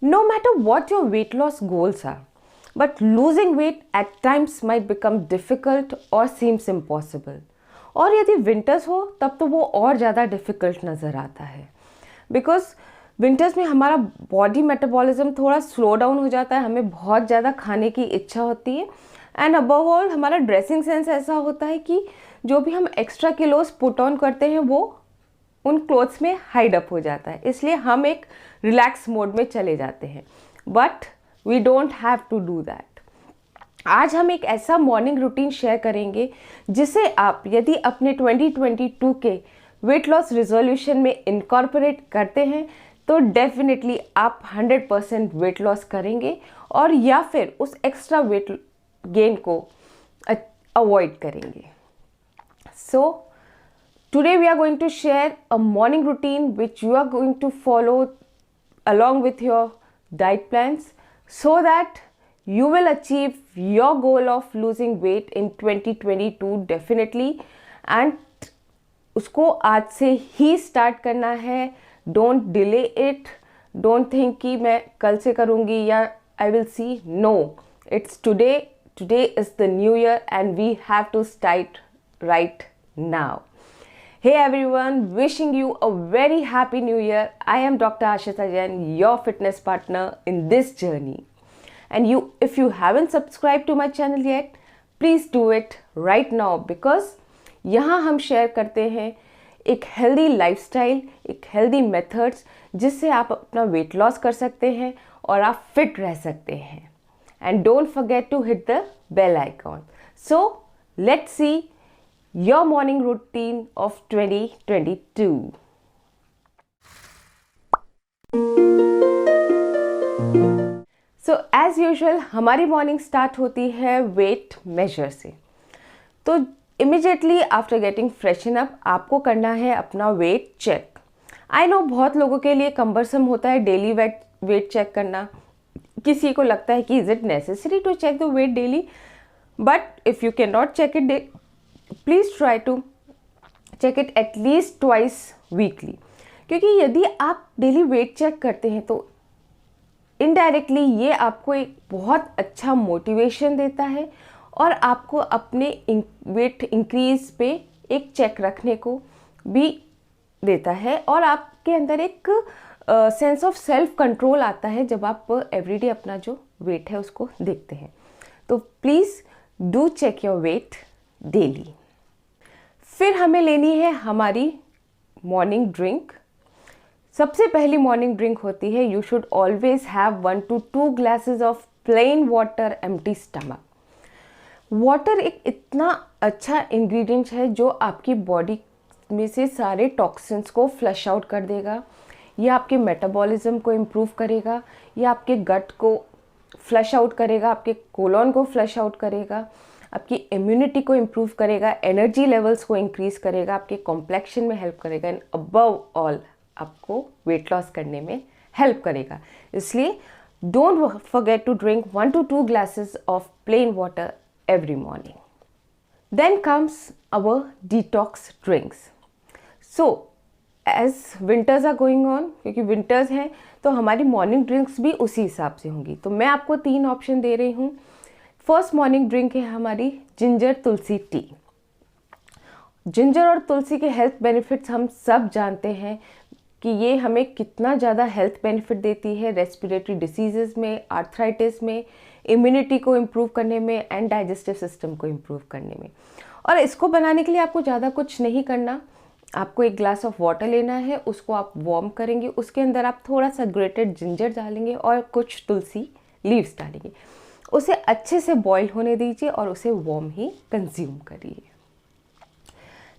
No matter what your weight loss goals are, but losing weight at times might become difficult or seems impossible. और यदि winters हो तब तो वो और ज़्यादा डिफ़िकल्ट नज़र आता है, बिकॉज विंटर्स में हमारा बॉडी मेटाबॉलिज्म थोड़ा स्लो डाउन हो जाता है, हमें बहुत ज़्यादा खाने की इच्छा होती है एंड अबव ऑल हमारा ड्रेसिंग सेंस ऐसा होता है कि जो भी हम एक्स्ट्रा किलोज पुट ऑन करते हैं वो उन क्लोथ्स में हाइड अप हो जाता है, इसलिए हम एक रिलैक्स मोड में चले जाते हैं. But we don't have to do that. आज हम एक ऐसा मॉर्निंग रूटीन शेयर करेंगे जिसे आप यदि अपने 2022 के वेट लॉस रिजोल्यूशन में इनकॉर्पोरेट करते हैं तो डेफिनेटली आप 100% वेट लॉस करेंगे और या फिर उस एक्स्ट्रा वेट गेन को अवॉइड करेंगे. सो today we are going to share a morning routine which you are going to follow along with your diet plans so that you will achieve your goal of losing weight in 2022 definitely. and उसको आज से ही start करना है. Don't delay it. Don't think कि मैं कल से करूँगी या I will see. No, it's today. Today is the new year and we have to start right now. Hey everyone, wishing you a very happy new year. I am Dr. Ashita Jain, your fitness partner in this journey. And if you haven't subscribed to my channel yet, please do it right now because यहाँ हम share करते हैं एक healthy lifestyle, एक healthy methods जिससे आप अपना weight loss कर सकते हैं और आप फिट रह सकते हैं. And don't forget to hit the bell icon. So let's see your morning routine of 2022. So as usual हमारी मॉर्निंग स्टार्ट होती है वेट मेजर से. तो immediately after getting freshen up आपको करना है अपना वेट चेक. आई नो बहुत लोगों के लिए कम्बरसम होता है डेली वेट चेक करना. किसी को लगता है कि is it necessary to check the weight daily, but if you can not check it please try to check it at least twice weekly. क्योंकि यदि आप डेली वेट चेक करते हैं तो इनडायरेक्टली ये आपको एक बहुत अच्छा मोटिवेशन देता है और आपको अपने वेट इंक्रीज पे एक चेक रखने को भी देता है और आपके अंदर एक सेंस ऑफ सेल्फ कंट्रोल आता है जब आप एवरीडे अपना जो वेट है उसको देखते हैं. तो please do check your weight daily. फिर हमें लेनी है हमारी मॉर्निंग ड्रिंक. सबसे पहली मॉर्निंग ड्रिंक होती है you should always have 1 to 2 glasses of plain water empty stomach. Water एक इतना अच्छा इंग्रेडिएंट है जो आपकी बॉडी में से सारे टॉक्सिन्स को फ्लश आउट कर देगा. यह आपके मेटाबॉलिज्म को इम्प्रूव करेगा, यह आपके गट को फ्लश आउट करेगा, आपके कोलॉन को फ्लश आउट करेगा, आपकी इम्यूनिटी को इम्प्रूव करेगा, एनर्जी लेवल्स को इंक्रीज़ करेगा, आपके कॉम्प्लेक्शन में हेल्प करेगा एंड अबव ऑल आपको वेट लॉस करने में हेल्प करेगा. इसलिए don't forget to drink 1 to 2 glasses of plain water every morning. Then comes our detox drinks. So as winters are going on, क्योंकि विंटर्स हैं तो हमारी मॉर्निंग ड्रिंक्स भी उसी हिसाब से होंगी. तो मैं आपको 3 ऑप्शन दे रही हूँ. फर्स्ट मॉर्निंग ड्रिंक है हमारी जिंजर तुलसी टी. जिंजर और तुलसी के हेल्थ बेनिफिट्स हम सब जानते हैं कि ये हमें कितना ज़्यादा हेल्थ बेनिफिट देती है रेस्पिरेटरी डिसीजेज में, आर्थराइटिस में, इम्यूनिटी को इम्प्रूव करने में एंड डाइजेस्टिव सिस्टम को इम्प्रूव करने में. और इसको बनाने के लिए आपको ज़्यादा कुछ नहीं करना. आपको एक ग्लास ऑफ वाटर लेना है, उसको आप वार्म करेंगे, उसके अंदर आप थोड़ा सा ग्रेटेड जिंजर डालेंगे और कुछ तुलसी लीव्स डालेंगे. उसे अच्छे से बॉईल होने दीजिए और उसे वार्म ही कंज्यूम करिए.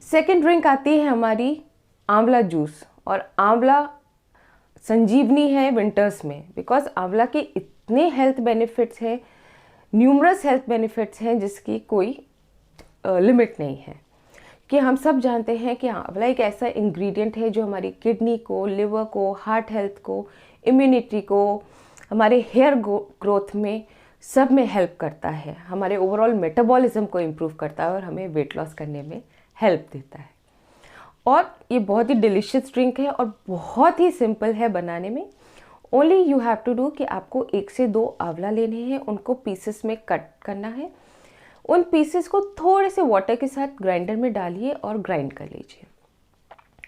सेकेंड ड्रिंक आती है हमारी आंवला जूस. और आंवला संजीवनी है विंटर्स में बिकॉज आंवला के इतने हेल्थ बेनिफिट्स हैं, न्यूमरस हेल्थ बेनिफिट्स हैं जिसकी कोई लिमिट नहीं है. कि हम सब जानते हैं कि आंवला एक ऐसा इंग्रेडिएंट है जो हमारी किडनी को, लिवर को, हार्ट हेल्थ को, इम्यूनिटी को, हमारे हेयर ग्रोथ में सब में हेल्प करता है, हमारे ओवरऑल मेटाबॉलिज्म को इम्प्रूव करता है और हमें वेट लॉस करने में हेल्प देता है. और ये बहुत ही डिलीशियस ड्रिंक है और बहुत ही सिंपल है बनाने में. Only you have to do कि आपको 1 से 2 आंवला लेने हैं, उनको पीसेस में कट करना है। उन पीसेस को थोड़े से वाटर के साथ ग्राइंडर में डालिए और ग्राइंड कर लीजिए।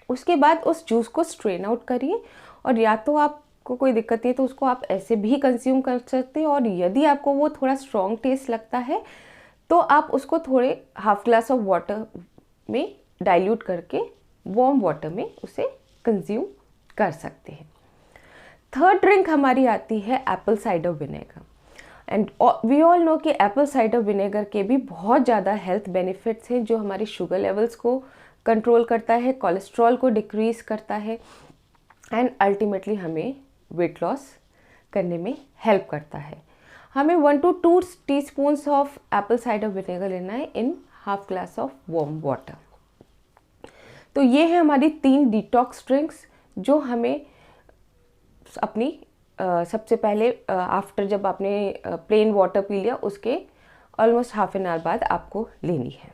उसके बाद उस जूस को स्ट्रेन आउट करिए, और या तो आपको कोई दिक्कत नहीं है तो उसको आप ऐसे भी कंज्यूम कर सकते हैं, और यदि आपको वो थोड़ा स्ट्रॉन्ग टेस्ट लगता है तो आप उसको थोड़े हाफ ग्लास ऑफ वाटर में डाइल्यूट करके वार्म वाटर में उसे कंज्यूम कर सकते हैं। थर्ड ड्रिंक हमारी आती है apple cider vinegar. And we all know कि एप्पल साइडर विनेगर के भी बहुत ज़्यादा हेल्थ बेनिफिट्स हैं, जो हमारे शुगर लेवल्स को कंट्रोल करता है, कोलेस्ट्रॉल को डिक्रीज़ करता है, एंड अल्टीमेटली हमें वेट लॉस करने में हेल्प करता है। हमें 1 to 2 teaspoons of Apple cider vinegar लेना है in half glass of warm water. तो ये है हमारी 3 डिटॉक्स ड्रिंक्स जो हमें अपनी सबसे पहले आफ्टर जब आपने प्लेन वाटर पी लिया उसके ऑलमोस्ट हाफ एन आवर बाद आपको लेनी है।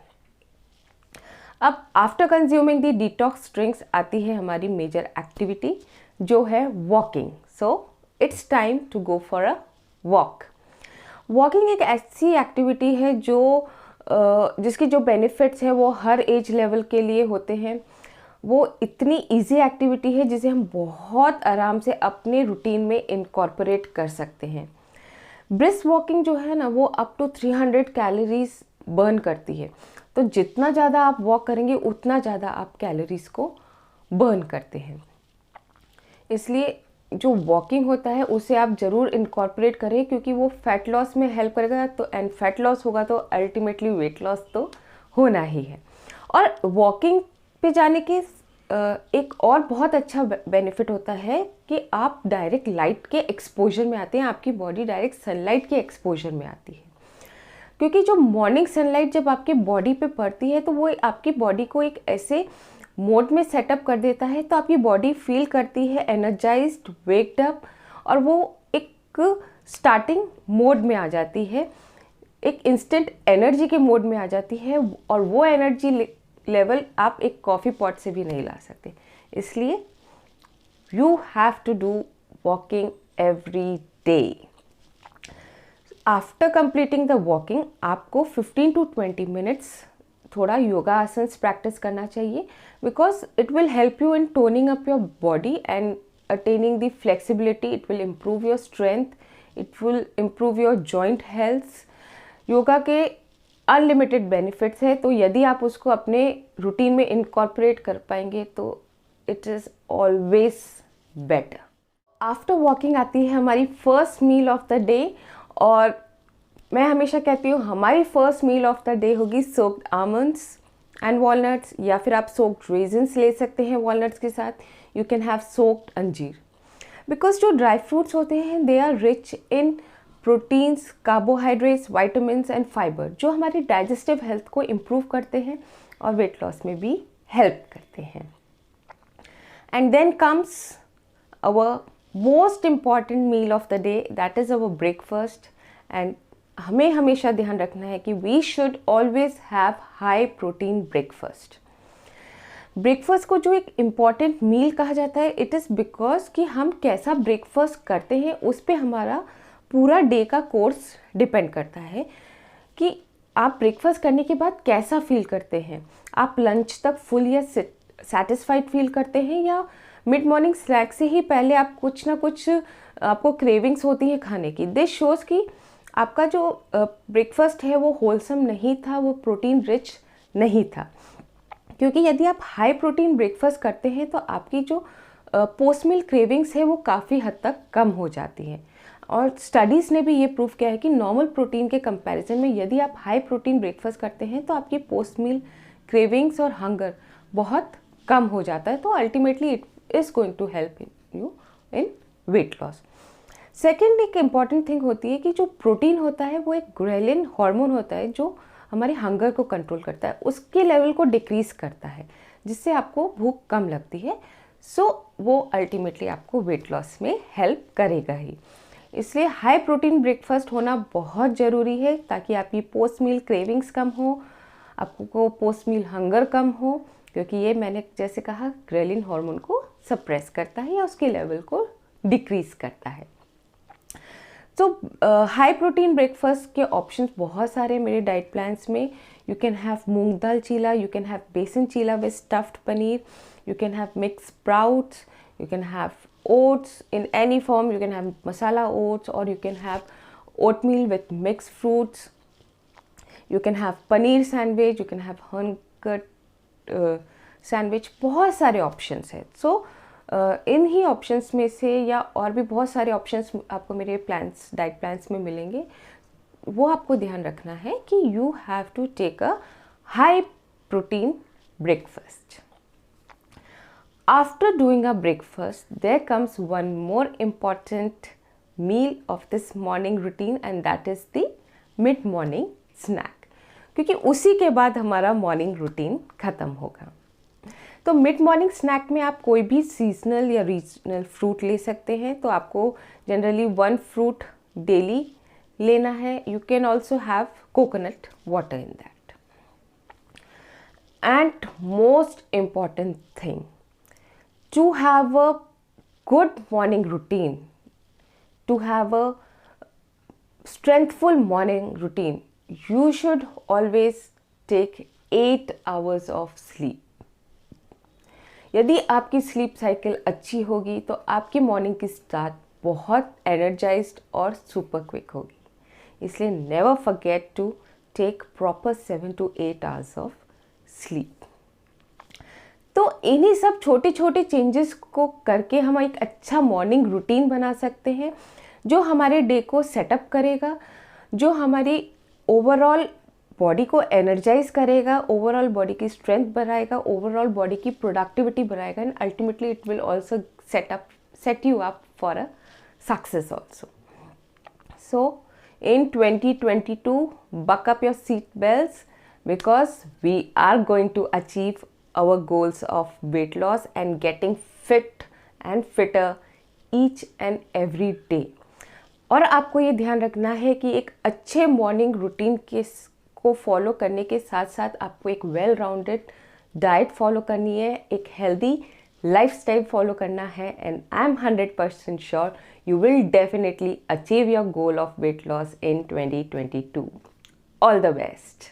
अब after consuming the detox drinks आती है हमारी मेजर एक्टिविटी, जो है walking. So it's time to go for a walk. Walking एक ऐसी एक्टिविटी है जो जिसकी जो बेनिफिट्स है वो हर एज लेवल के लिए होते हैं। वो इतनी इजी एक्टिविटी है जिसे हम बहुत आराम से अपने रूटीन में इनकॉर्पोरेट कर सकते हैं। ब्रिस्क वॉकिंग जो है ना, वो अप टू 300 कैलोरीज बर्न करती है। तो जितना ज़्यादा आप वॉक करेंगे उतना ज़्यादा आप कैलोरीज को बर्न करते हैं। इसलिए जो वॉकिंग होता है उसे आप ज़रूर इनकॉर्पोरेट करें, क्योंकि वो फैट लॉस में हेल्प करेगा। तो एंड फैट लॉस होगा तो अल्टीमेटली वेट लॉस तो होना ही है। और वॉकिंग पे जाने के एक और बहुत अच्छा बेनिफिट होता है कि आप डायरेक्ट लाइट के एक्सपोजर में आते हैं, आपकी बॉडी डायरेक्ट सनलाइट के एक्सपोजर में आती है। क्योंकि जो मॉर्निंग सनलाइट जब आपकी बॉडी पे पड़ती है तो वो आपकी बॉडी को एक ऐसे मोड में सेटअप कर देता है, तो आपकी बॉडी फील करती है एनर्जाइज्ड, वेक्ड अप, और वो एक स्टार्टिंग मोड में आ जाती है, एक इंस्टेंट एनर्जी के मोड में आ जाती है। और वो एनर्जी लेवल आप एक कॉफ़ी पॉट से भी नहीं ला सकते। इसलिए you have to do walking every day. After completing the walking आपको 15 to 20 मिनट्स थोड़ा योगा आसन्स प्रैक्टिस करना चाहिए, because it will help you in toning up your body and attaining the flexibility. It will improve your strength, it will improve your joint health. Yoga के unlimited benefits है, तो यदि आप उसको अपने रूटीन में इनकॉर्पोरेट कर पाएंगे तो it is always better. After walking आती है हमारी first meal of the day, और मैं हमेशा कहती हूँ हमारी first meal of the day होगी सोक्ड आमंड्स एंड वॉलनट्स, या फिर आप सोक्ड रेजिन्स ले सकते हैं वॉलनट्स के साथ। यू कैन हैव सोक्ड अंजीर, बिकॉज जो ड्राई फ्रूट्स होते हैं they are rich in proteins, carbohydrates, vitamins and fibre, जो हमारी डाइजेस्टिव हेल्थ को इम्प्रूव करते हैं और वेट लॉस में भी हेल्प करते हैं। And then comes our most important meal of the day, that is our breakfast. And हमें हमेशा ध्यान रखना है कि we should always have high protein breakfast. Breakfast को जो एक इम्पॉर्टेंट मील कहा जाता है, इट इज़ बिकॉज कि हम कैसा ब्रेकफास्ट करते हैं उस पर हमारा पूरा डे का कोर्स डिपेंड करता है कि आप ब्रेकफास्ट करने के बाद कैसा फील करते हैं। आप लंच तक फुल या सेटिस्फाइड फील करते हैं, या मिड मॉर्निंग स्नैक से ही पहले आप कुछ ना कुछ आपको क्रेविंग्स होती है खाने की। दिस शोज़ कि आपका जो ब्रेकफास्ट है वो होलसम नहीं था, वो प्रोटीन रिच नहीं था। क्योंकि यदि आप हाई प्रोटीन ब्रेकफास्ट करते हैं तो आपकी जो पोस्ट मील क्रेविंग्स है वो काफ़ी हद तक कम हो जाती हैं। और स्टडीज़ ने भी ये प्रूव किया है कि नॉर्मल प्रोटीन के कंपैरिजन में यदि आप हाई प्रोटीन ब्रेकफास्ट करते हैं तो आपकी पोस्ट मील क्रेविंग्स और हंगर बहुत कम हो जाता है। तो ultimately it is going to help you in weight loss. Second एक इम्पॉर्टेंट थिंग होती है कि जो प्रोटीन होता है वो एक ग्रेलिन हार्मोन होता है जो हमारे हंगर को कंट्रोल करता है, उसके लेवल को डिक्रीज़ करता है, जिससे आपको भूख कम लगती है। सो वो अल्टीमेटली आपको वेट लॉस में हेल्प करेगा ही। इसलिए हाई प्रोटीन ब्रेकफास्ट होना बहुत ज़रूरी है ताकि आपकी पोस्ट मील क्रेविंग्स कम हो, आपको पोस्ट मील हंगर कम हो, क्योंकि ये मैंने जैसे कहा ग्रेलिन हार्मोन को सप्रेस करता है या उसके लेवल को डिक्रीज़ करता है। तो हाई प्रोटीन ब्रेकफास्ट के ऑप्शंस बहुत सारे मेरे डाइट प्लान्स में। You can have moong dal chilla, you can have besan chilla with stuffed paneer, you can have mixed sprouts, you can have oats in any form, you can have masala oats, or you can have oatmeal with mixed fruits, you can have paneer sandwich, you can have honeycut sandwich। बहुत सारे options हैं। सो इन ही options में से या और भी बहुत सारे ऑप्शंस आपको मेरे प्लान्स डाइट प्लान्स में मिलेंगे। वो आपको ध्यान रखना है कि you have to take a high protein breakfast. After doing a breakfast, there comes one more important meal of this morning routine, and that is the mid-morning snack, क्योंकि उसी के बाद हमारा मॉर्निंग रूटीन ख़त्म होगा। तो मिड मॉर्निंग स्नैक में आप कोई भी सीजनल या रीजनल फ्रूट ले सकते हैं। तो आपको जनरली 1 फ्रूट डेली लेना है। You can also have coconut water in that. And most important thing, to have a good morning routine, to have a strengthful morning routine, you should always take 8 hours of sleep। यदि आपकी sleep cycle अच्छी होगी तो आपकी morning की start बहुत energised और super quick होगी। इसलिए never forget to take proper 7 to 8 hours of sleep. तो इन्हीं सब छोटे छोटे चेंजेस को करके हम एक अच्छा मॉर्निंग रूटीन बना सकते हैं, जो हमारे डे को सेटअप करेगा, जो हमारी ओवरऑल बॉडी को एनर्जाइज करेगा, ओवरऑल बॉडी की स्ट्रेंथ बढ़ाएगा, ओवरऑल बॉडी की प्रोडक्टिविटी बढ़ाएगा, and ultimately it will also set you up for a success also. So in 2022, buck up your seat belts, because we are going to achieve our goals of weight loss and getting fit and fitter each and every day। और आपको ये ध्यान रखना है कि एक अच्छे morning routine को फॉलो करने के साथ साथ आपको एक वेल राउंडेड डाइट फॉलो करनी है, एक हेल्दी लाइफस्टाइल फॉलो करना है, and I am 100% sure you will definitely achieve your goal of weight loss in 2022। All the best।